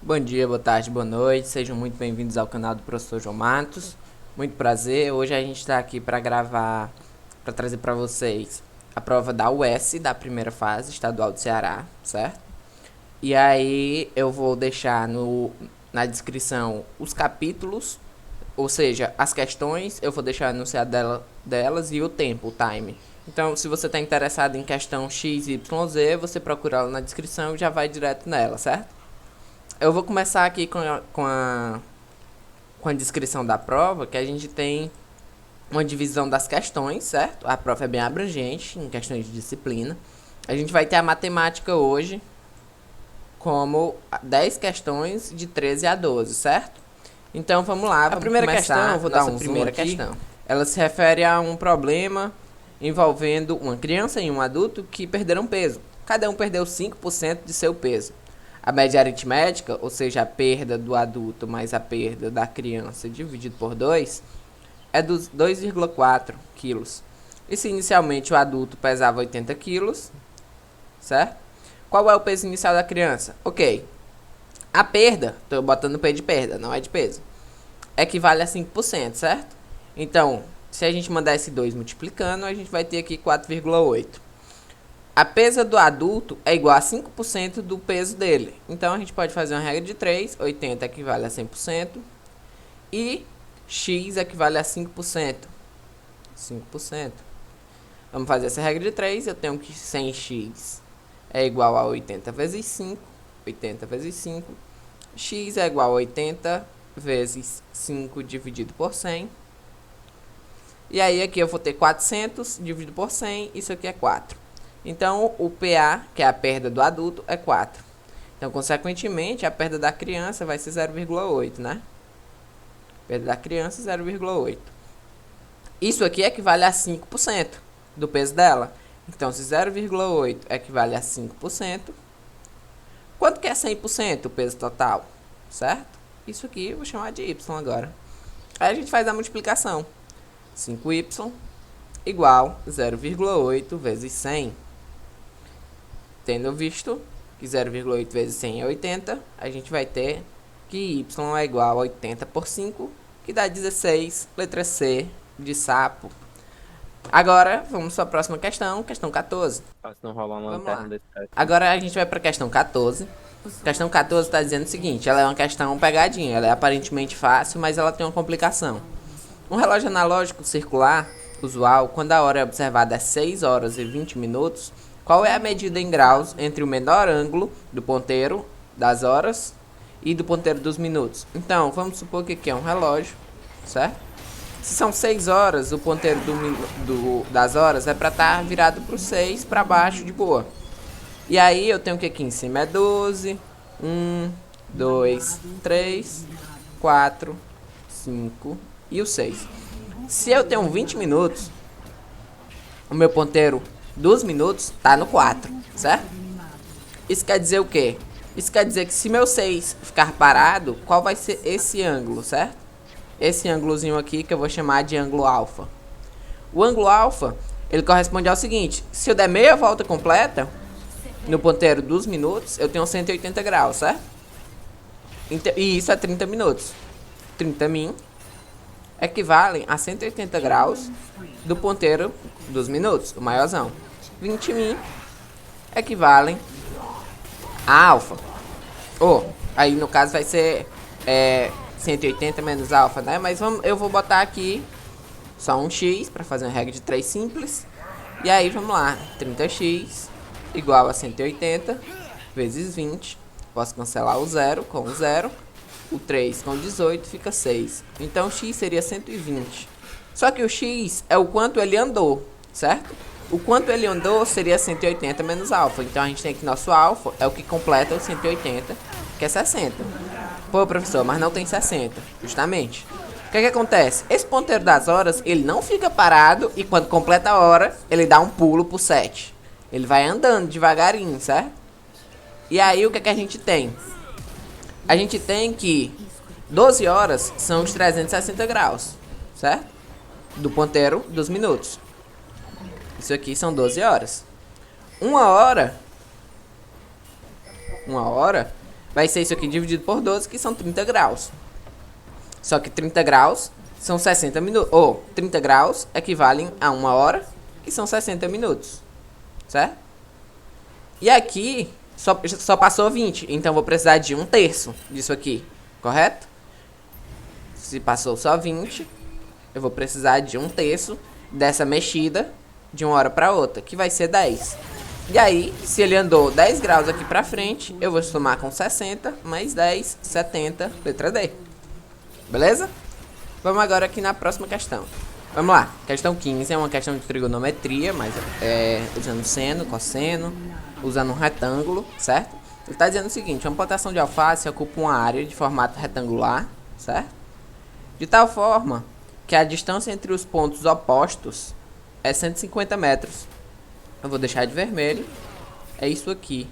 Bom dia, boa tarde, boa noite, sejam muito bem-vindos ao canal do Professor João Matos. Muito prazer, hoje a gente está aqui para gravar, para trazer para vocês a prova da UES, da primeira fase, estadual do Ceará, certo? E aí eu vou deixar na descrição os capítulos, ou seja, as questões, eu vou deixar anunciado delas e o tempo, o time. Então, se você está interessado em questão X, Y, Z, você procura ela na descrição e já vai direto nela, certo? Eu vou começar aqui com a descrição da prova, que a gente tem uma divisão das questões, certo? A prova é bem abrangente em questões de disciplina. A gente vai ter a matemática hoje como 10 questões de 13 a 12, certo? Então vamos lá, vamos primeira começar. Questão, eu vou dar uma primeira questão. Ela se refere a um problema envolvendo uma criança e um adulto que perderam peso. Cada um perdeu 5% de seu peso. A média aritmética, ou seja, a perda do adulto mais a perda da criança dividido por 2, é dos 2,4 quilos. E se inicialmente o adulto pesava 80 quilos, certo? Qual é o peso inicial da criança? Ok. A perda, estou botando P de perda, não é de peso, equivale a 5%, certo? Então, se a gente mandar esse 2 multiplicando, a gente vai ter aqui 4,8. A pesa do adulto é igual a 5% do peso dele. Então, a gente pode fazer uma regra de 3. 80 equivale a 100%. E X equivale a 5%. 5%. Vamos fazer essa regra de 3. Eu tenho que 100x é igual a 80 vezes 5. 80 vezes 5. X é igual a 80 vezes 5 dividido por 100. E aí, aqui eu vou ter 400 dividido por 100. Isso aqui é 4. Então, o PA, que é a perda do adulto, é 4. Então, consequentemente, a perda da criança vai ser 0,8, né? Perda da criança, 0,8. Isso aqui equivale a 5% do peso dela. Então, se 0,8 equivale a 5%, quanto que é 100% o peso total? Certo? Isso aqui eu vou chamar de Y agora. Aí a gente faz a multiplicação. 5y igual 0,8 vezes 100. Tendo visto que 0,8 vezes 100 é 80, a gente vai ter que y é igual a 80 por 5, que dá 16, letra C de sapo. Agora, vamos para a próxima questão, questão 14. Não rolar uma lanterna desse cara. Agora a gente vai para a questão 14. Questão 14 está dizendo o seguinte, ela é uma questão pegadinha, ela é aparentemente fácil, mas ela tem uma complicação. Um relógio analógico circular usual, quando a hora é observada é 6 horas e 20 minutos, qual é a medida em graus entre o menor ângulo do ponteiro das horas e do ponteiro dos minutos? Então, vamos supor que aqui é um relógio, certo? Se são 6 horas, o ponteiro das horas é para estar virado para o 6, para baixo, de boa. E aí eu tenho que aqui em cima é 12, 1, 2, 3, 4, 5 e o 6. Se eu tenho 20 minutos, o meu ponteiro dos minutos tá no 4, certo? Isso quer dizer o quê? Isso quer dizer que se meu 6 ficar parado, qual vai ser esse ângulo, certo? Esse ângulozinho aqui que eu vou chamar de ângulo alfa. O ângulo alfa, ele corresponde ao seguinte: se eu der meia volta completa no ponteiro dos minutos, eu tenho 180 graus, certo? E isso é 30 minutos. 30 min equivalem a 180 graus do ponteiro dos minutos, o maiorzão. 20 min equivalem a alfa. Aí no caso vai ser 180 menos alfa, né? Mas eu vou botar aqui só um x para fazer uma regra de 3 simples. E aí vamos lá, 30x igual a 180 vezes 20. Posso cancelar o 0 com o 0. O 3 com 18 fica 6. Então x seria 120. Só que o x é o quanto ele andou, certo? O quanto ele andou seria 180 menos alfa. Então a gente tem que nosso alfa é o que completa o 180, que é 60. Pô, professor, mas não tem 60. Justamente. O que acontece? Esse ponteiro das horas, ele não fica parado e quando completa a hora, ele dá um pulo pro 7. Ele vai andando devagarinho, certo? E aí o que a gente tem? A gente tem que 12 horas são os 360 graus, certo? Do ponteiro dos minutos. Isso aqui são 12 horas. Uma hora vai ser isso aqui dividido por 12, que são 30 graus. Só que 30 graus são 60 minutos. Ou 30 graus equivalem a 1 hora, que são 60 minutos. Certo? E aqui só passou 20. Então vou precisar de 1/3 disso aqui. Correto? Se passou só 20, eu vou precisar de 1/3 dessa mexida de uma hora para outra, que vai ser 10. E aí, se ele andou 10 graus aqui pra frente, eu vou somar com 60, mais 10, 70, letra D. Beleza? Vamos agora aqui na próxima questão. Vamos lá. Questão 15 é uma questão de trigonometria, mas usando seno, cosseno, usando um retângulo, certo? Ele está dizendo o seguinte: uma plantação de alface ocupa uma área de formato retangular, certo? De tal forma que a distância entre os pontos opostos é 150 metros. Eu vou deixar de vermelho. É isso aqui.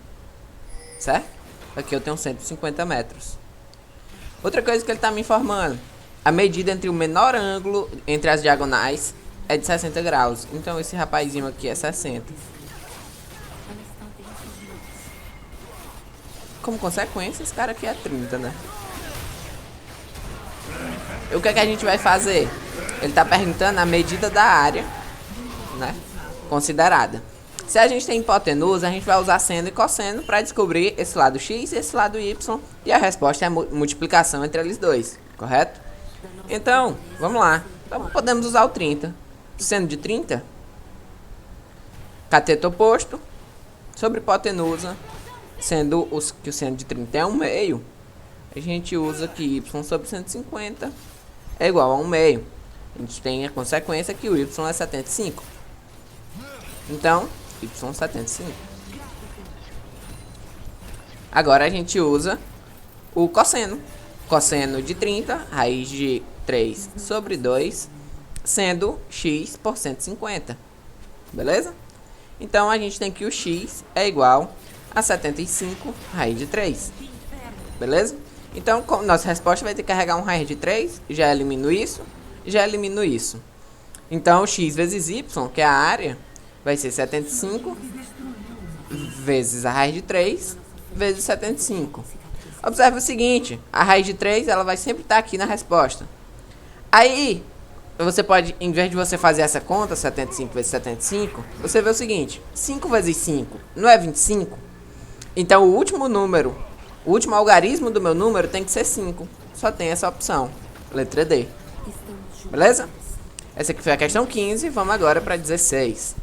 Certo? Aqui eu tenho 150 metros. Outra coisa que ele está me informando. A medida entre o menor ângulo entre as diagonais é de 60 graus. Então esse rapazinho aqui é 60. Como consequência, esse cara aqui é 30, né? E o que é que a gente vai fazer? Ele está perguntando a medida da área, né, considerada. Se a gente tem hipotenusa, a gente vai usar seno e cosseno para descobrir esse lado x e esse lado y. E a resposta é a multiplicação entre eles dois, correto? Então, vamos lá. Então, podemos usar o 30. Seno de 30, cateto oposto, sobre hipotenusa, sendo que o seno de 30 é 1/2, a gente usa que y sobre 150 é igual a 1/2. A gente tem a consequência que o y é 75. Então, y 75. Agora a gente usa o cosseno. Cosseno de 30, raiz de 3 sobre 2, sendo x por 150. Beleza? Então a gente tem que o x é igual a 75 raiz de 3. Beleza? Então, nossa resposta vai ter que carregar um raiz de 3. Já elimino isso. Já elimino isso. Então, x vezes y, que é a área, vai ser 75 vezes a raiz de 3 vezes 75. Observe o seguinte. A raiz de 3, ela vai sempre estar aqui na resposta. Aí, você pode, em vez de você fazer essa conta, 75 vezes 75, você vê o seguinte. 5 vezes 5 não é 25? Então, o último número, o último algarismo do meu número tem que ser 5. Só tem essa opção. Letra D. Beleza? Essa aqui foi a questão 15. Vamos agora para 16.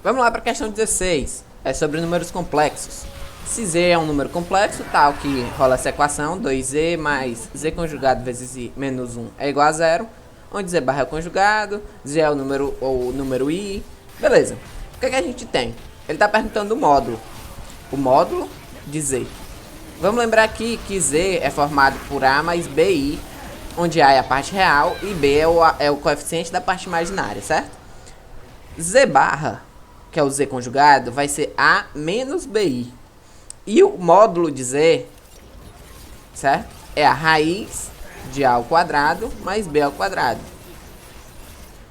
Vamos lá para a questão 16. É sobre números complexos. Se z é um número complexo, tal que rola essa equação, 2z mais z conjugado vezes i menos 1 é igual a 0, onde z barra é o conjugado, z é o número i. Beleza. O que é que a gente tem? Ele está perguntando o módulo de z. Vamos lembrar aqui que z é formado por a mais bi, onde a é a parte real e b é o coeficiente da parte imaginária, certo? Z barra, que é o z conjugado, vai ser a menos bi. E o módulo de z, certo? É a raiz de a ao quadrado mais b ao quadrado.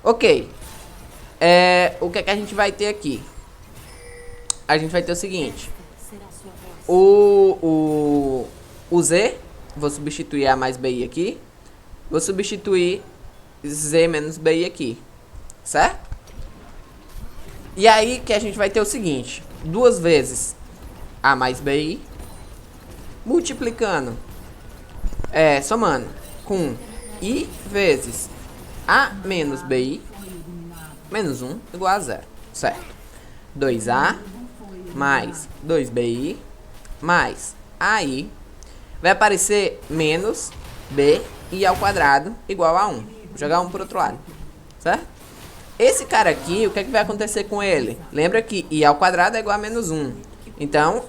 Ok. O que é que a gente vai ter aqui? A gente vai ter o seguinte. O z, vou substituir a mais bi aqui. Vou substituir z menos bi aqui. Certo? E aí que a gente vai ter o seguinte. 2 vezes a mais bi, multiplicando, somando com i vezes a menos bi, menos 1 igual a 0, certo? 2a mais 2bi mais ai vai aparecer menos b i ao quadrado igual a 1. Vou jogar 1 para o outro lado, certo? Esse cara aqui, o que é que vai acontecer com ele? Lembra que i ao quadrado é igual a menos 1. Então,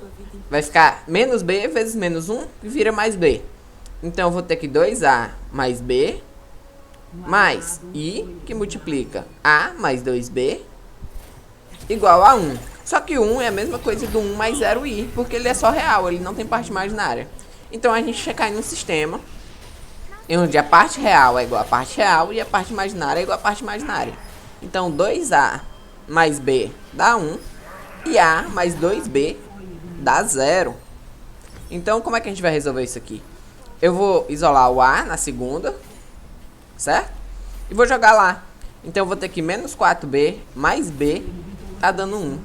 vai ficar menos b vezes menos 1 e vira mais b. Então, eu vou ter que 2a mais b mais i, que multiplica a mais 2b, igual a 1. Só que o 1 é a mesma coisa do 1 mais 0i, porque ele é só real, ele não tem parte imaginária. Então, a gente cai num sistema onde a parte real é igual a parte real e a parte imaginária é igual a parte imaginária. Então, 2a mais b dá 1 e a mais 2b dá 0. Então, como é que a gente vai resolver isso aqui? Eu vou isolar o A na segunda, certo? E vou jogar lá. Então, eu vou ter que menos 4B mais B tá dando 1.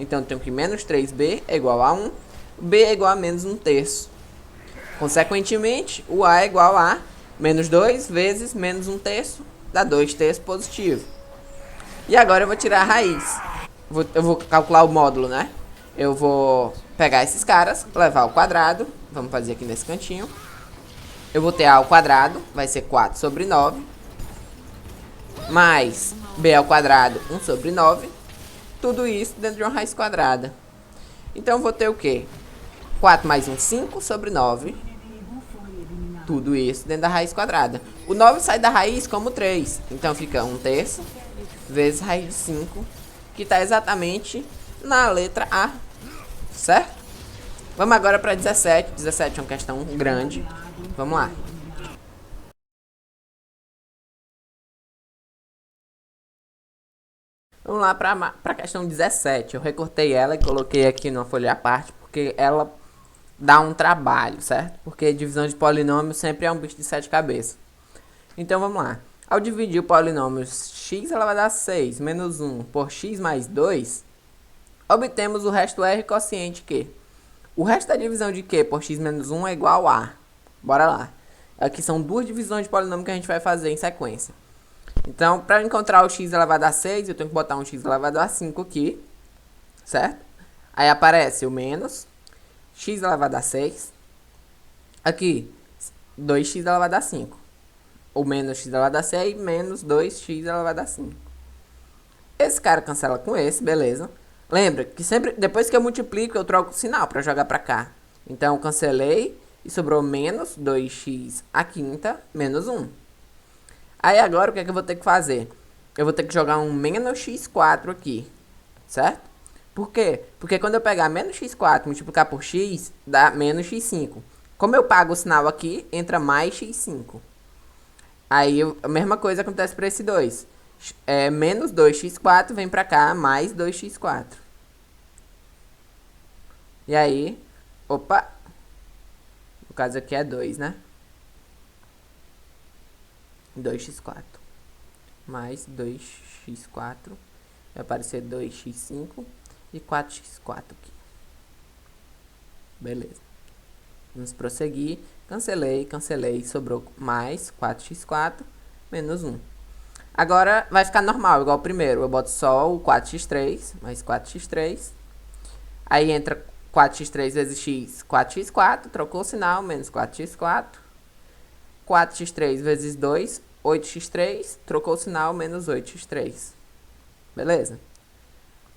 Então, eu tenho que menos 3B é igual a 1. B é igual a menos 1/3. Consequentemente, o A é igual a menos 2 vezes menos 1/3, dá 2/3 positivo. E agora eu vou tirar a raiz. Eu vou calcular o módulo, né? Eu vou pegar esses caras, levar ao quadrado. Vamos fazer aqui nesse cantinho. Eu vou ter A ao quadrado, vai ser 4 sobre 9. Mais B ao quadrado, 1 sobre 9. Tudo isso dentro de uma raiz quadrada. Então eu vou ter o quê? 4 mais 1, 5 sobre 9. Tudo isso dentro da raiz quadrada. O 9 sai da raiz como 3. Então fica 1/3 vezes raiz de 5, que está exatamente na letra A. Certo? Vamos agora para 17. 17 é uma questão grande. Vamos lá. Vamos lá para a questão 17. Eu recortei ela e coloquei aqui numa folha à parte, porque ela dá um trabalho, certo? Porque divisão de polinômio sempre é um bicho de 7 cabeças. Então vamos lá. Ao dividir o polinômio x elevado a 6 menos 1 por x mais 2, obtemos o resto R quociente Q. O resto da divisão de Q por x menos 1 é igual a... Bora lá. Aqui são duas divisões de polinômio que a gente vai fazer em sequência. Então, para encontrar o x elevado a 6, eu tenho que botar um x elevado a 5 aqui, certo? Aí aparece o menos x elevado a 6. Aqui, 2x elevado a 5. O menos x elevado a 6 menos 2x elevado a 5. Esse cara cancela com esse, beleza. Lembra que sempre, depois que eu multiplico, eu troco o sinal para jogar para cá. Então, eu cancelei e sobrou menos 2x à quinta menos 1. Aí agora, o que é que eu vou ter que fazer? Eu vou ter que jogar um menos x4 aqui, certo? Por quê? Porque quando eu pegar menos x4 e multiplicar por x, dá menos x5. Como eu pago o sinal aqui, entra mais x5. Aí a mesma coisa acontece para esse 2. Menos 2x4 vem para cá, mais 2x4. E aí, opa, no caso aqui é 2, né? 2x4 mais 2x4 vai aparecer 2x5 e 4x4 aqui. Beleza. Vamos prosseguir. Cancelei, sobrou mais 4x4 menos 1. Agora vai ficar normal, igual o primeiro. Eu boto só o 4x3 mais 4x3. Aí entra 4x3 vezes x, 4x4. Trocou o sinal, menos 4x4. 4x3 vezes 2, 8x3. Trocou o sinal, menos 8x3. Beleza?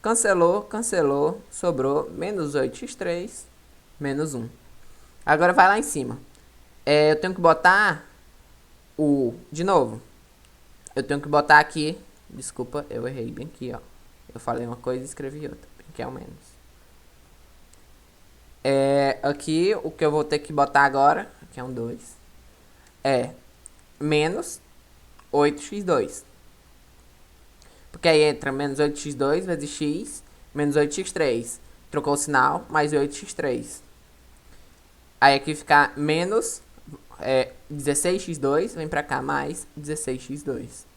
Cancelou, sobrou menos 8x3, menos 1. Agora vai lá em cima. Eu tenho que botar de novo. Eu tenho que botar aqui, desculpa, eu errei bem aqui, ó. Eu falei uma coisa e escrevi outra, que é o menos. Aqui, o que eu vou ter que botar agora, aqui é um 2, é menos 8x2. Porque aí entra menos 8x2 vezes x, menos 8x3. Trocou o sinal, mais 8x3. Aí aqui fica menos 16x2, vem pra cá, mais 16x2.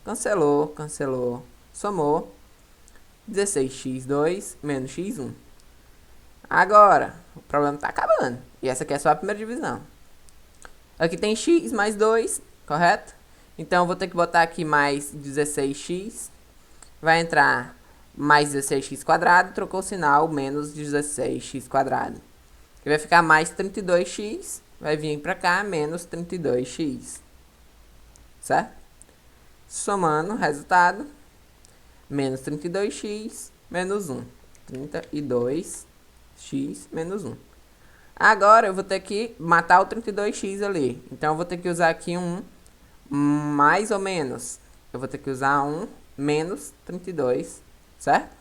Cancelou, somou 16x2 menos x1. Agora, o problema tá acabando. E essa aqui é só a primeira divisão. Aqui tem x mais 2, correto? Então eu vou ter que botar aqui mais 16x. Vai entrar mais 16x quadrado, trocou o sinal, menos 16x quadrado. E vai ficar mais 32x, vai vir pra cá, menos 32x. Certo? Somando o resultado, menos 32x, menos 1. 32x menos 1. Agora eu vou ter que matar o 32x ali. Então eu vou ter que usar aqui um mais ou menos. Eu vou ter que usar um menos 32, certo?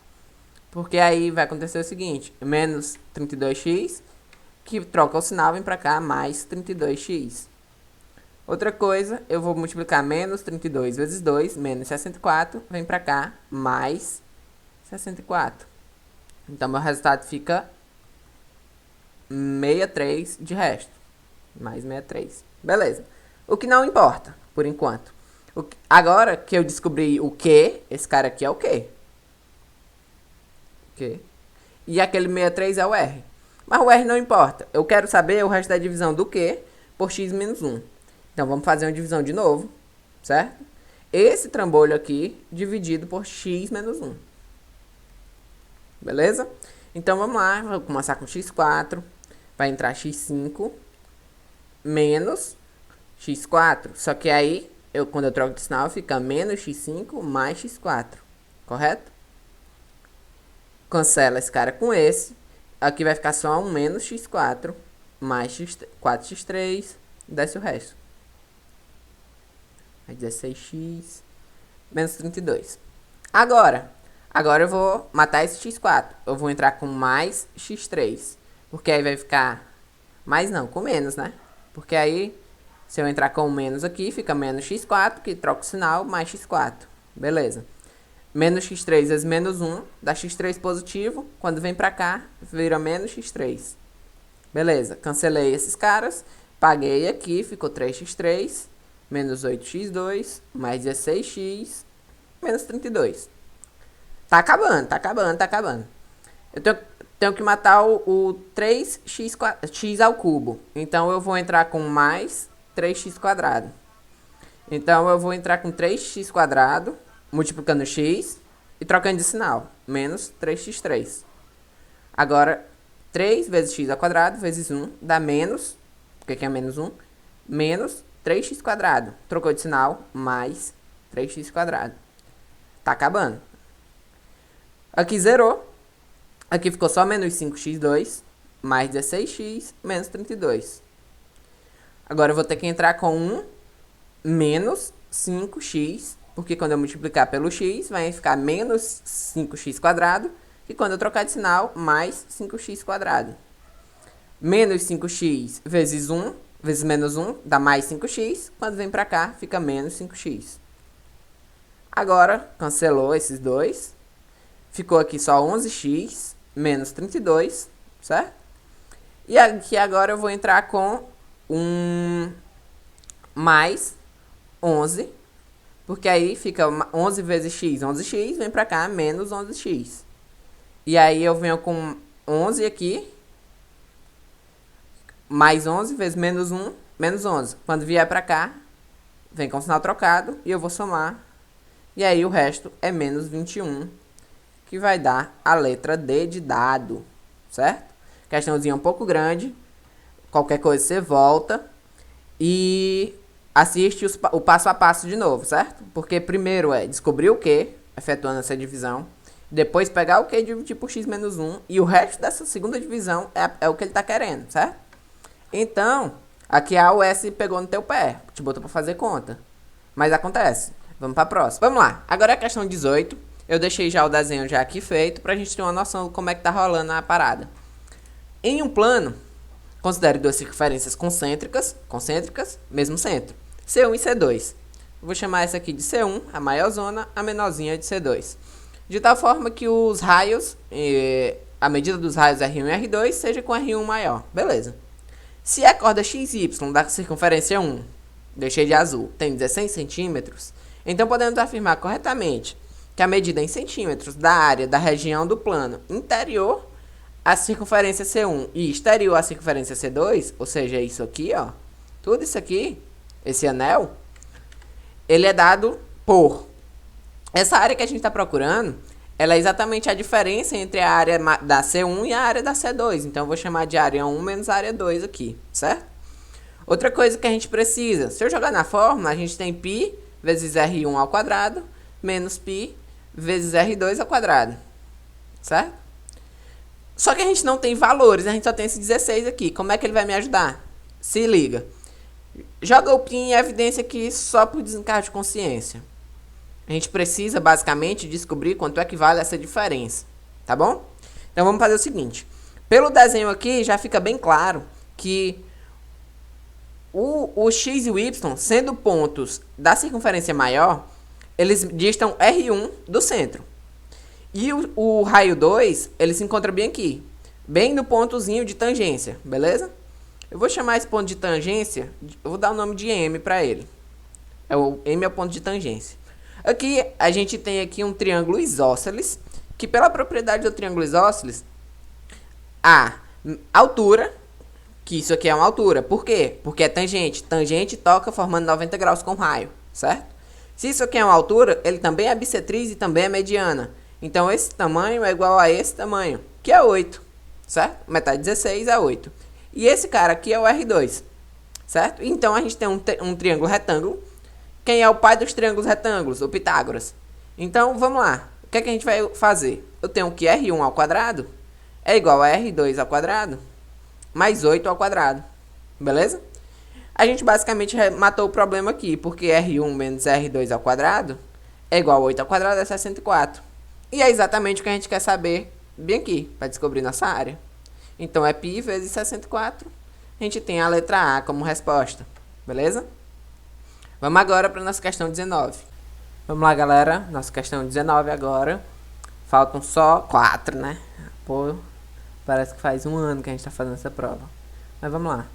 Porque aí vai acontecer o seguinte, menos 32x, que troca o sinal, vem pra cá, mais 32x. Outra coisa, eu vou multiplicar menos 32 vezes 2, menos 64, vem pra cá, mais 64. Então, meu resultado fica 63 de resto. Mais 63. Beleza. O que não importa, por enquanto. Agora que eu descobri o Q, esse cara aqui é o Q. Q. E aquele 63 é o R. Mas o R não importa. Eu quero saber o resto da divisão do Q por x menos 1. Então vamos fazer uma divisão de novo, certo? Esse trambolho aqui dividido por x menos 1. Beleza? Então vamos lá, vou começar com x4. Vai entrar x5 menos x4. Só que aí, quando eu troco de sinal, fica menos x5 mais x4. Correto? Cancela esse cara com esse. Aqui vai ficar só um menos x4 mais 4x3. Desce o resto. Aí 16x menos 32. Agora eu vou matar esse x4. Eu vou entrar com mais x3. Porque aí vai ficar... Mais não, com menos, né? Porque aí, se eu entrar com menos aqui, fica menos x4, que troca o sinal, mais x4. Beleza. Menos x3 vezes menos 1, dá x3 positivo. Quando vem pra cá, vira menos x3. Beleza, cancelei esses caras. Paguei aqui, ficou 3x3, menos 8x2, mais 16x, menos 32. Tá acabando. Eu tenho que matar o 3x ao cubo. Então eu vou entrar com mais 3x quadrado. Então eu vou entrar com 3x quadrado, multiplicando x e trocando de sinal. Menos 3x3. Agora, 3 vezes x ao quadrado vezes 1 dá menos... O que é menos 1? Menos 3x quadrado. Trocou de sinal, mais 3x quadrado. Tá acabando. Aqui zerou. Aqui ficou só menos 5x2, mais 16x, menos 32. Agora eu vou ter que entrar com 1 menos 5x, porque quando eu multiplicar pelo x, vai ficar menos 5x quadrado, e quando eu trocar de sinal, mais 5x quadrado. Menos 5x vezes 1, vezes menos 1, dá mais 5x, quando vem pra cá, fica menos 5x. Agora, cancelou esses dois, ficou aqui só 11x, menos 32, certo? E aqui agora eu vou entrar com mais 11, porque aí fica 11 vezes x, 11x, vem pra cá, menos 11x. E aí eu venho com 11 aqui, mais 11 vezes menos 1, menos 11. Quando vier pra cá, vem com o sinal trocado e eu vou somar. E aí o resto é menos 21, que vai dar a letra D de dado, certo? Questãozinha um pouco grande. Qualquer coisa você volta e assiste o passo a passo de novo, certo? Porque primeiro é descobrir o Q, efetuando essa divisão. Depois pegar o Q e dividir por x menos 1. E o resto dessa segunda divisão é o que ele está querendo, certo? Então, aqui a US pegou no teu pé, te botou para fazer conta. Mas acontece. Vamos para a próxima. Vamos lá. Agora é a questão 18. Eu deixei já o desenho já aqui feito para a gente ter uma noção de como é que tá rolando a parada. Em um plano, considere duas circunferências concêntricas, mesmo centro. C1 e C2. Eu vou chamar essa aqui de C1, a maior zona, a menorzinha de C2. De tal forma que os raios, a medida dos raios R1 e R2 seja com R1 maior. Beleza. Se a corda XY da circunferência 1, deixei de azul, tem 16 centímetros, então podemos afirmar corretamente que a medida em centímetros da área da região do plano interior à circunferência C1 e exterior à circunferência C2, ou seja, isso aqui, ó, tudo isso aqui, esse anel, ele é dado por... Essa área que a gente está procurando, ela é exatamente a diferença entre a área da C1 e a área da C2. Então, eu vou chamar de área 1 menos área 2 aqui, certo? Outra coisa que a gente precisa, se eu jogar na fórmula, a gente tem π vezes R1 ao quadrado, menos π vezes R2 ao quadrado, certo? Só que a gente não tem valores, a gente só tem esse 16 aqui. Como é que ele vai me ajudar? Se liga. Joga o π em evidência aqui só por desencargo de consciência. A gente precisa, basicamente, descobrir quanto é que vale essa diferença, tá bom? Então, vamos fazer o seguinte. Pelo desenho aqui, já fica bem claro que o x e o y, sendo pontos da circunferência maior, eles distam R1 do centro. E o raio 2, ele se encontra bem aqui. bem no pontozinho de tangência, beleza? Eu vou chamar esse ponto de tangência, eu vou dar o nome de M para ele. M é o ponto de tangência. Aqui, a gente tem aqui um triângulo isósceles, que pela propriedade do triângulo isósceles, a altura, que isso aqui é uma altura. Por quê? Porque é tangente. Tangente toca formando 90 graus com raio, certo? Se isso aqui é uma altura, ele também é bissetriz e também é mediana. Então, esse tamanho é igual a esse tamanho, que é 8, certo? Metade de 16 é 8. E esse cara aqui é o R2, certo? Então, a gente tem um triângulo retângulo. Quem é o pai dos triângulos retângulos? O Pitágoras. Então, vamos lá. O que é que a gente vai fazer? Eu tenho que R1 ao quadrado é igual a R2 ao quadrado mais 8 ao quadrado. Beleza? A gente basicamente matou o problema aqui, porque R1 menos R2 ao quadrado é igual a 8 ao quadrado, é 64. E é exatamente o que a gente quer saber bem aqui, para descobrir nossa área. Então, é π vezes 64. A gente tem a letra A como resposta. Beleza? Vamos agora para a nossa questão 19. Vamos lá, galera. Nossa questão 19 agora. Faltam só 4, né? Pô, parece que faz um ano que a gente está fazendo essa prova. Mas vamos lá.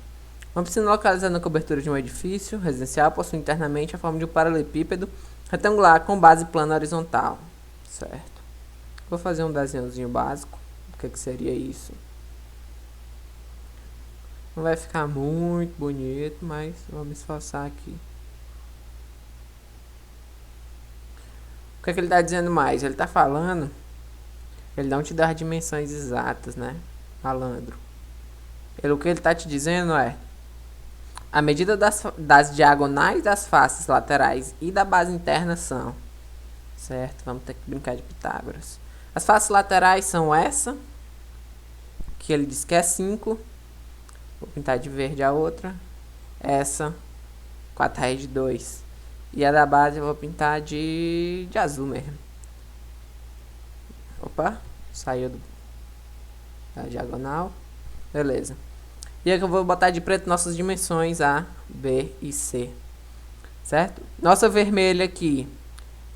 Uma piscina localizada na cobertura de um edifício residencial possui internamente a forma de um paralelepípedo retangular com base plana horizontal. Certo. Vou fazer um desenhozinho básico. O que seria isso? Não vai ficar muito bonito, mas vou me esforçar aqui. O que ele está dizendo mais? Ele está falando... Ele não te dá as dimensões exatas, né? Malandro. O que ele está te dizendo é... A medida das diagonais das faces laterais e da base interna são... Certo? Vamos ter que brincar de Pitágoras. As faces laterais são essa. Que ele diz que é 5. Vou pintar de verde a outra. Essa. 4 raiz de 2. E a da base eu vou pintar de azul mesmo. Opa. Saiu da diagonal. Beleza. E aqui eu vou botar de preto nossas dimensões A, B e C. Certo? Nossa vermelha aqui.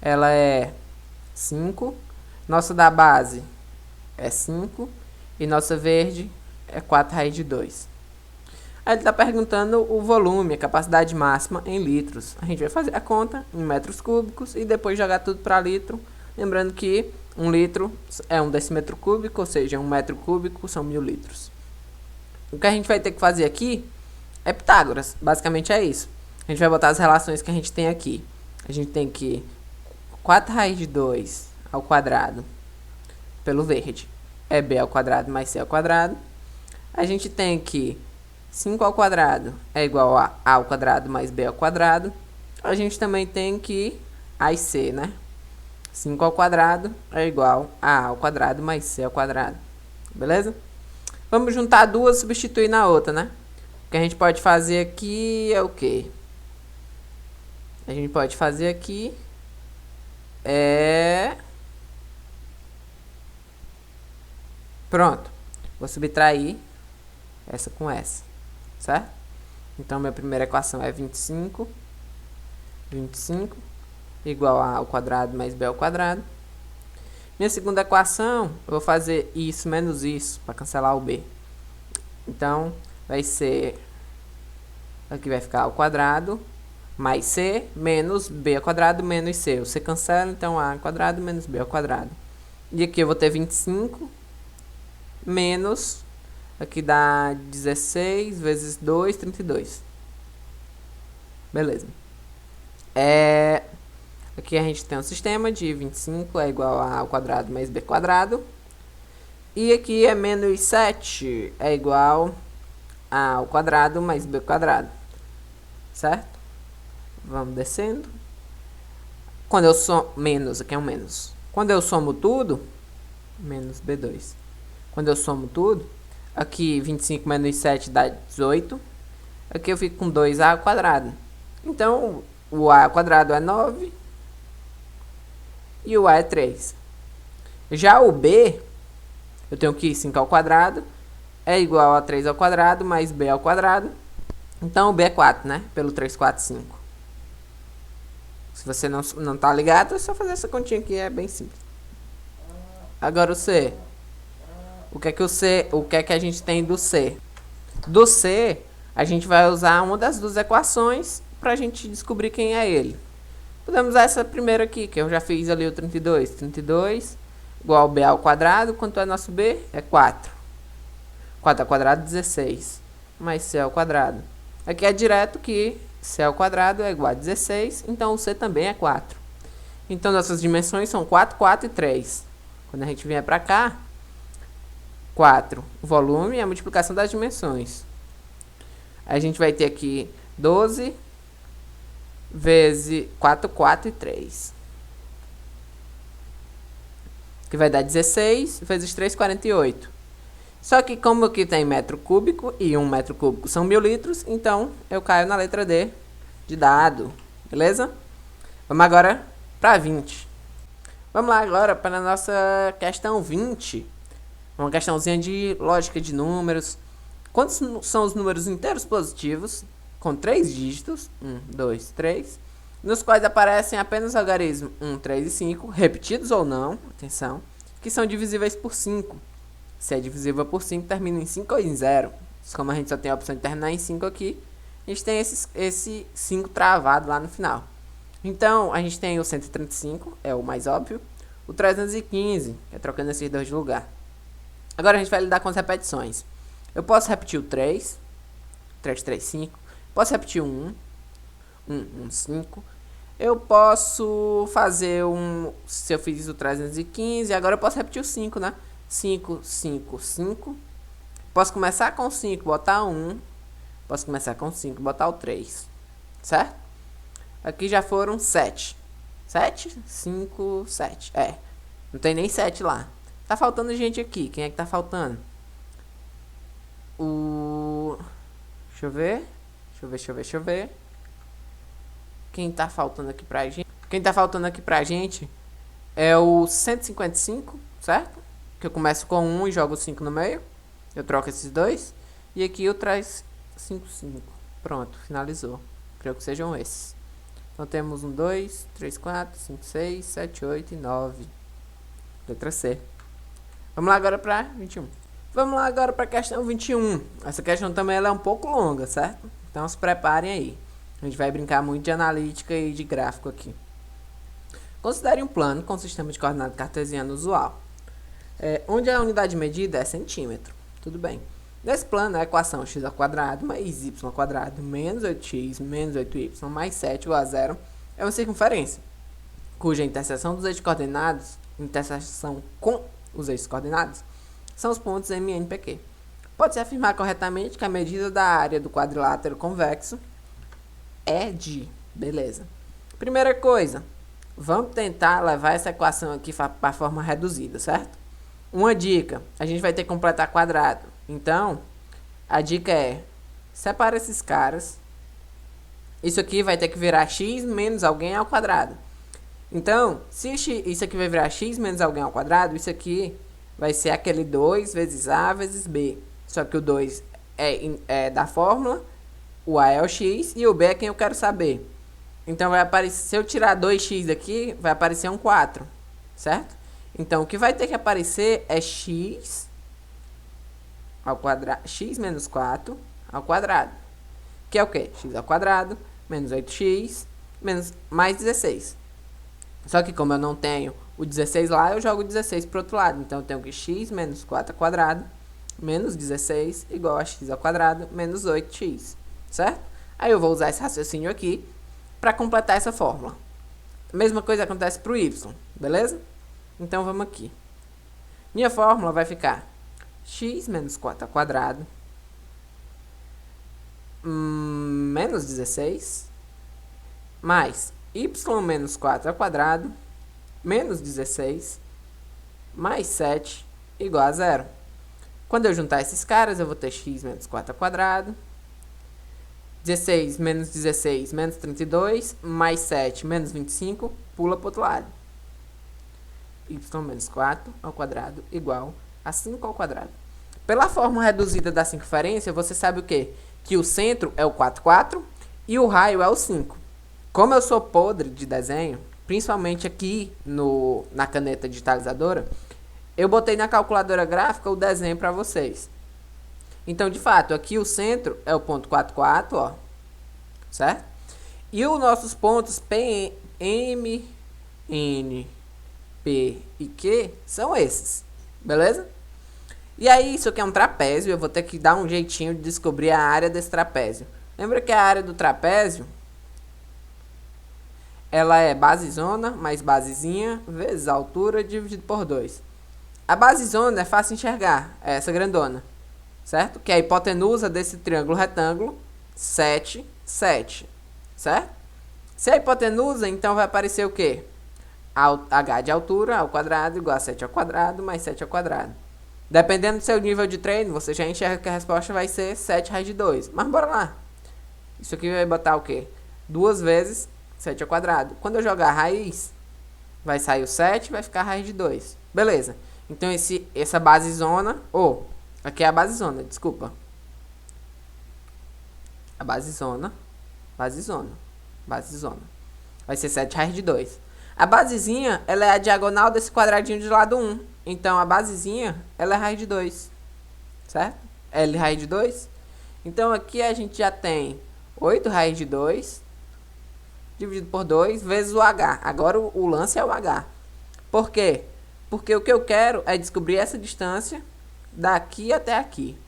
Ela é 5. Nossa da base é 5. E nossa verde é 4 raiz de 2. Aí ele está perguntando o volume, a capacidade máxima em litros. A gente vai fazer a conta em metros cúbicos e depois jogar tudo para litro. Lembrando que 1 litro é 1 decímetro cúbico, ou seja, 1 metro cúbico são 1000 litros. O que a gente vai ter que fazer aqui é Pitágoras. Basicamente é isso. A gente vai botar as relações que a gente tem aqui. A gente tem que 4 raiz de 2 ao quadrado pelo verde é b ao quadrado mais c ao quadrado. A gente tem que 5 ao quadrado é igual a ao quadrado mais b ao quadrado. A gente também tem que a e c, né? 5 ao quadrado é igual a ao quadrado mais c ao quadrado. Beleza? Vamos juntar duas e substituir na outra, né? O que a gente pode fazer aqui é o quê? A gente pode fazer aqui pronto. Vou subtrair essa com essa, certo? Então, minha primeira equação é 25 igual a ao quadrado mais b ao quadrado. Minha segunda equação, eu vou fazer isso menos isso, para cancelar o b. Então, vai ser... Aqui vai ficar ao quadrado mais c menos b ao quadrado menos c. O c cancela, então a ao quadrado menos b ao quadrado. E aqui eu vou ter 25 menos... Aqui dá 16 vezes 2, 32. Beleza. Aqui a gente tem um sistema de 25 é igual a ao quadrado mais b quadrado. E aqui é menos 7 é igual a ao quadrado mais b quadrado. Certo? Vamos descendo. Quando eu somo... Menos, aqui é um menos. Quando eu somo tudo... Menos b2. Quando eu somo tudo... Aqui 25 menos 7 dá 18. Aqui eu fico com 2a ao quadrado. Então, o a ao quadrado é 9. E o a é 3. Já o b, eu tenho que 5 ao quadrado é igual a 3 ao quadrado mais b ao quadrado. Então, o b é 4, né? Pelo 3, 4, 5. Se você não tá ligado, é só fazer essa continha aqui, é bem simples. Agora o c. o que é que a gente tem do C? Do C, a gente vai usar uma das duas equações para a gente descobrir quem é ele. Podemos usar essa primeira aqui, que eu já fiz ali o 32. 32 igual b ao quadrado. Quanto é nosso b? É 4. 4 ao quadrado, 16. Mais c ao quadrado. Aqui é direto que c ao quadrado é igual a 16. Então, o c também é 4. Então, nossas dimensões são 4, 4 e 3. Quando a gente vier para cá, 4. O volume é a multiplicação das dimensões. A gente vai ter aqui 12 vezes 4, 4 e 3. Que vai dar 16 vezes 3, 48. Só que como aqui tem metro cúbico e 1 metro cúbico são 1000 litros, então eu caio na letra D de dado. Beleza? Vamos agora para 20. Vamos lá agora para a nossa questão 20. Uma questãozinha de lógica de números. Quantos são os números inteiros positivos com 3 dígitos, 1, 2, 3, nos quais aparecem apenas algarismos 1, 3 e 5, repetidos ou não, atenção, que são divisíveis por 5. Se é divisível por 5, termina em 5 ou em 0. Como a gente só tem a opção de terminar em 5 aqui, a gente tem esse 5 travado lá no final. Então, a gente tem o 135, é o mais óbvio, o 315, que é trocando esses dois de lugar. Agora a gente vai lidar com as repetições. Eu posso repetir o 3, 3, 3, 5. Posso repetir o 1, 1, 1, 5. Eu posso fazer se eu fiz o 315, agora eu posso repetir o 5, né? 5, 5, 5. Posso começar com 5, botar 1. Posso começar com 5, botar o 3. Certo? Aqui já foram 7. 7, 5, 7. É, não tem nem 7 lá. Tá faltando gente aqui. Quem é que tá faltando? Deixa eu ver. Quem tá faltando aqui pra gente? Quem tá faltando aqui pra gente é o 155, certo? Que eu começo com 1 e jogo 5 no meio. Eu troco esses dois. E aqui eu traz 5, 5. Pronto, finalizou. Creio que sejam esses. Então temos 1, 2, 3, 4, 5, 6, 7, 8 e 9. Letra C. Vamos lá agora para 21. Vamos lá agora para a questão 21. Essa questão também ela é um pouco longa, certo? Então se preparem aí. A gente vai brincar muito de analítica e de gráfico aqui. Considere um plano com sistema de coordenada cartesiano usual, onde a unidade de medida é centímetro. Tudo bem. Nesse plano, a equação x ao quadrado mais y ao quadrado menos 8x menos 8y mais 7 igual a 0 é uma circunferência, cuja interseção dos eixos coordenados, interseção com os eixos coordenados, são os pontos M, N, P, Q. Pode-se afirmar corretamente que a medida da área do quadrilátero convexo é de... Beleza. Primeira coisa, vamos tentar levar essa equação aqui para a forma reduzida, certo? Uma dica, a gente vai ter que completar quadrado. Então, a dica é, separa esses caras. Isso aqui vai ter que virar x menos alguém ao quadrado. Então, se isso aqui vai virar x menos alguém ao quadrado, isso aqui vai ser aquele 2 vezes a vezes b. Só que o 2 é da fórmula, o a é o x e o b é quem eu quero saber. Então, vai aparecer, se eu tirar 2x daqui, vai aparecer um 4, certo? Então, o que vai ter que aparecer é x ao quadrado, x menos 4 ao quadrado. Que é o quê? X ao quadrado menos 8x mais 16. Só que como eu não tenho o 16 lá, eu jogo o 16 para o outro lado. Então, eu tenho que x menos 4 ao quadrado menos 16 igual a x ao quadrado menos 8x. Certo? Aí eu vou usar esse raciocínio aqui para completar essa fórmula. A mesma coisa acontece para o y. Beleza? Então, vamos aqui. Minha fórmula vai ficar x menos 4 ao quadrado menos 16 mais y menos 4 ao quadrado menos 16 mais 7 igual a 0. Quando eu juntar esses caras, eu vou ter x menos 4 ao quadrado, 16 menos 16 menos 32 mais 7 menos 25, pula para o outro lado. Y menos 4 ao quadrado igual a 5 ao quadrado. Pela fórmula reduzida da circunferência, você sabe o quê? Que o centro é o 4, 4 e o raio é o 5. Como eu sou podre de desenho, principalmente aqui na caneta digitalizadora, Eu botei na calculadora gráfica o desenho para vocês. Então, de fato, aqui o centro é o ponto 44, ó, certo? E os nossos pontos P, M, N, P e Q são esses, beleza? E aí, isso aqui é um trapézio, eu vou ter que dar um jeitinho de descobrir a área desse trapézio. Lembra que a área do trapézio, ela é basezona mais basezinha vezes a altura dividido por 2. A basezona é fácil enxergar, é essa grandona, certo? Que é a hipotenusa desse triângulo retângulo, 7, 7, certo? Se é a hipotenusa, então vai aparecer o quê? H de altura ao quadrado igual a 7 ao quadrado mais 7 ao quadrado. Dependendo do seu nível de treino, você já enxerga que a resposta vai ser 7 raiz de 2. Mas bora lá. Isso aqui vai botar o quê? 2 vezes 7 ao quadrado. Quando eu jogar a raiz, vai sair o 7 e vai ficar a raiz de 2. Beleza. Então, essa basezona... aqui é a basezona, desculpa. A basezona. Vai ser 7 raiz de 2. A basezinha, ela é a diagonal desse quadradinho de lado 1. Então, a basezinha, ela é raiz de 2. Certo? L raiz de 2. Então, aqui a gente já tem 8 raiz de 2 dividido por 2 vezes o H. Agora, o lance é o H. Por quê? Porque o que eu quero é descobrir essa distância daqui até aqui.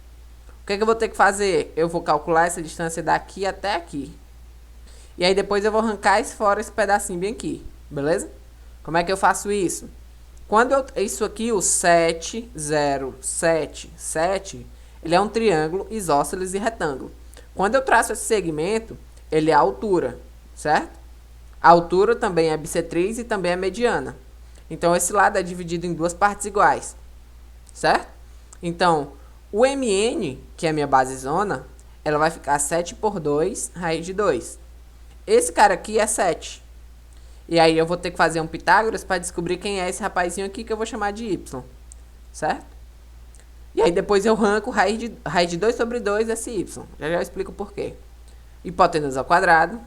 O que eu vou ter que fazer? Eu vou calcular essa distância daqui até aqui. E aí, depois eu vou arrancar fora esse pedacinho bem aqui. Beleza? Como é que eu faço isso? Isso aqui, o 7, 0, 7, 7, ele é um triângulo isósceles e retângulo. Quando eu traço esse segmento, ele é a altura, certo? A altura também é bissetriz e também é mediana. Então, esse lado é dividido em duas partes iguais, certo? Então, o MN, que é a minha basezona, ela vai ficar 7 por 2, raiz de 2. Esse cara aqui é 7. E aí eu vou ter que fazer um Pitágoras para descobrir quem é esse rapazinho aqui que eu vou chamar de Y. Certo? E aí depois eu arranco raiz de 2 sobre 2 esse Y. Já eu explico por quê. Hipotenusa ao quadrado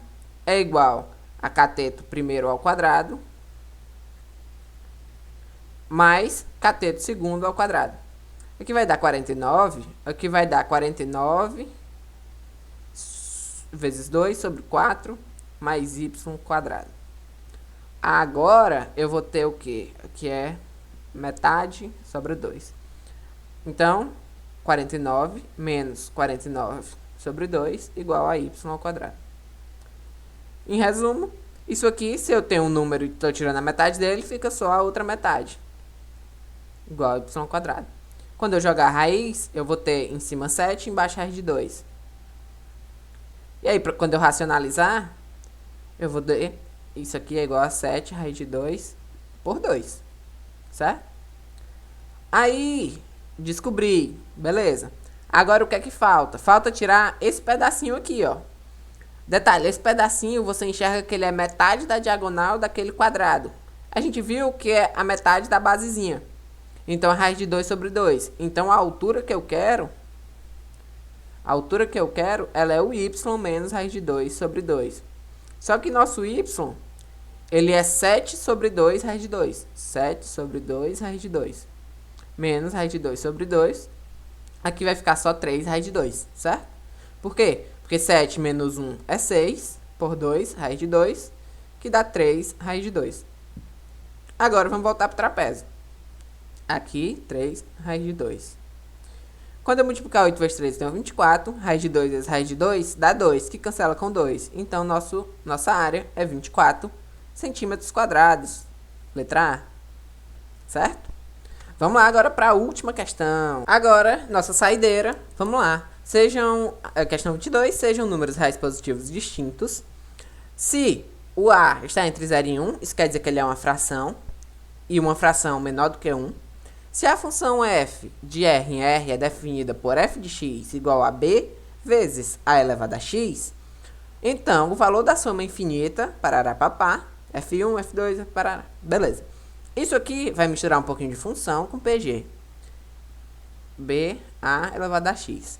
é igual a cateto primeiro ao quadrado mais cateto segundo ao quadrado. Aqui vai dar 49. Aqui vai dar 49 vezes 2 sobre 4 mais Y quadrado. Agora, eu vou ter o quê? Que é metade sobre 2. Então, 49 menos 49 sobre 2 igual a y ao quadrado. Em resumo, isso aqui, se eu tenho um número e estou tirando a metade dele, fica só a outra metade. Igual a y ao quadrado. Quando eu jogar a raiz, eu vou ter em cima 7 e embaixo a raiz de 2. E aí, quando eu racionalizar, eu vou ter... Isso aqui é igual a 7 raiz de 2 por 2. Certo? Aí, descobri. Beleza. Agora, o que é que falta? Falta tirar esse pedacinho aqui, ó. Detalhe, esse pedacinho, você enxerga que ele é metade da diagonal daquele quadrado. A gente viu que é a metade da basezinha. Então, a raiz de 2 sobre 2. Então, a altura que eu quero... ela é o y menos raiz de 2 sobre 2. Só que nosso y... ele é 7 sobre 2 raiz de 2. 7 sobre 2 raiz de 2. Menos raiz de 2 sobre 2. Aqui vai ficar só 3 raiz de 2, certo? Por quê? Porque 7 menos 1 é 6 por 2 raiz de 2, que dá 3 raiz de 2. Agora vamos voltar para o trapézio. Aqui, 3 raiz de 2. Quando eu multiplicar 8 vezes 3, eu tenho 24. Raiz de 2 vezes raiz de 2 dá 2, que cancela com 2. Então, nossa área é 24 centímetros quadrados. Letra A. Certo? Vamos lá agora para a última questão. Agora, nossa saideira. Vamos lá. Questão 22. Sejam números reais positivos distintos. Se o A está entre 0 e 1, isso quer dizer que ele é uma fração. E uma fração menor do que 1. Se a função f de r em r é definida por f de x igual a b vezes a elevado a x, então o valor da soma infinita, parará papá, f1, f2, parará. Beleza. Isso aqui vai misturar um pouquinho de função com pg. b a elevado a x.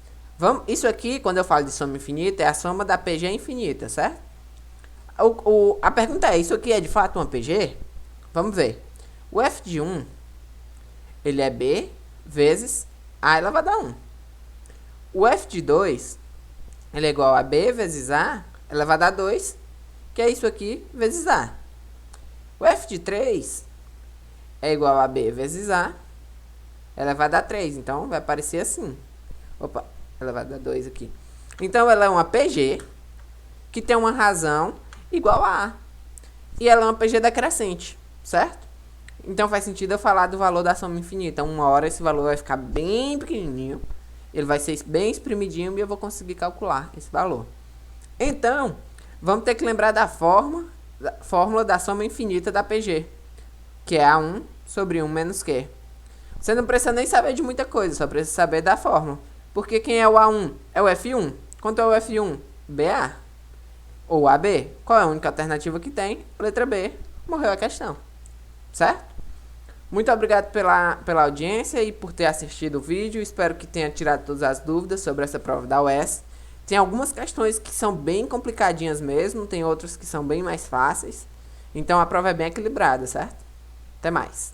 Isso aqui, quando eu falo de soma infinita, é a soma da pg infinita, certo? A pergunta é, isso aqui é de fato uma pg? Vamos ver. O f de 1... Ele é B vezes A elevado a 1. O f de 2, ele é igual a B vezes A elevado a 2, que é isso aqui vezes A. O f de 3 é igual a B vezes A elevado a 3. Então, vai aparecer assim. Opa, elevado a 2 aqui. Então, ela é uma PG que tem uma razão igual a A. E ela é uma PG decrescente, certo? Então, faz sentido eu falar do valor da soma infinita. Uma hora esse valor vai ficar bem pequenininho. Ele vai ser bem espremidinho e eu vou conseguir calcular esse valor. Então, vamos ter que lembrar da fórmula da soma infinita da PG, que é A1 sobre 1 menos Q. Você não precisa nem saber de muita coisa, só precisa saber da fórmula. Porque quem é o A1? É o F1. Quanto é o F1? BA. Ou AB. Qual é a única alternativa que tem? Letra B. Morreu a questão. Certo? Muito obrigado pela audiência e por ter assistido o vídeo. Espero que tenha tirado todas as dúvidas sobre essa prova da UES. Tem algumas questões que são bem complicadinhas mesmo, tem outras que são bem mais fáceis. Então a prova é bem equilibrada, certo? Até mais.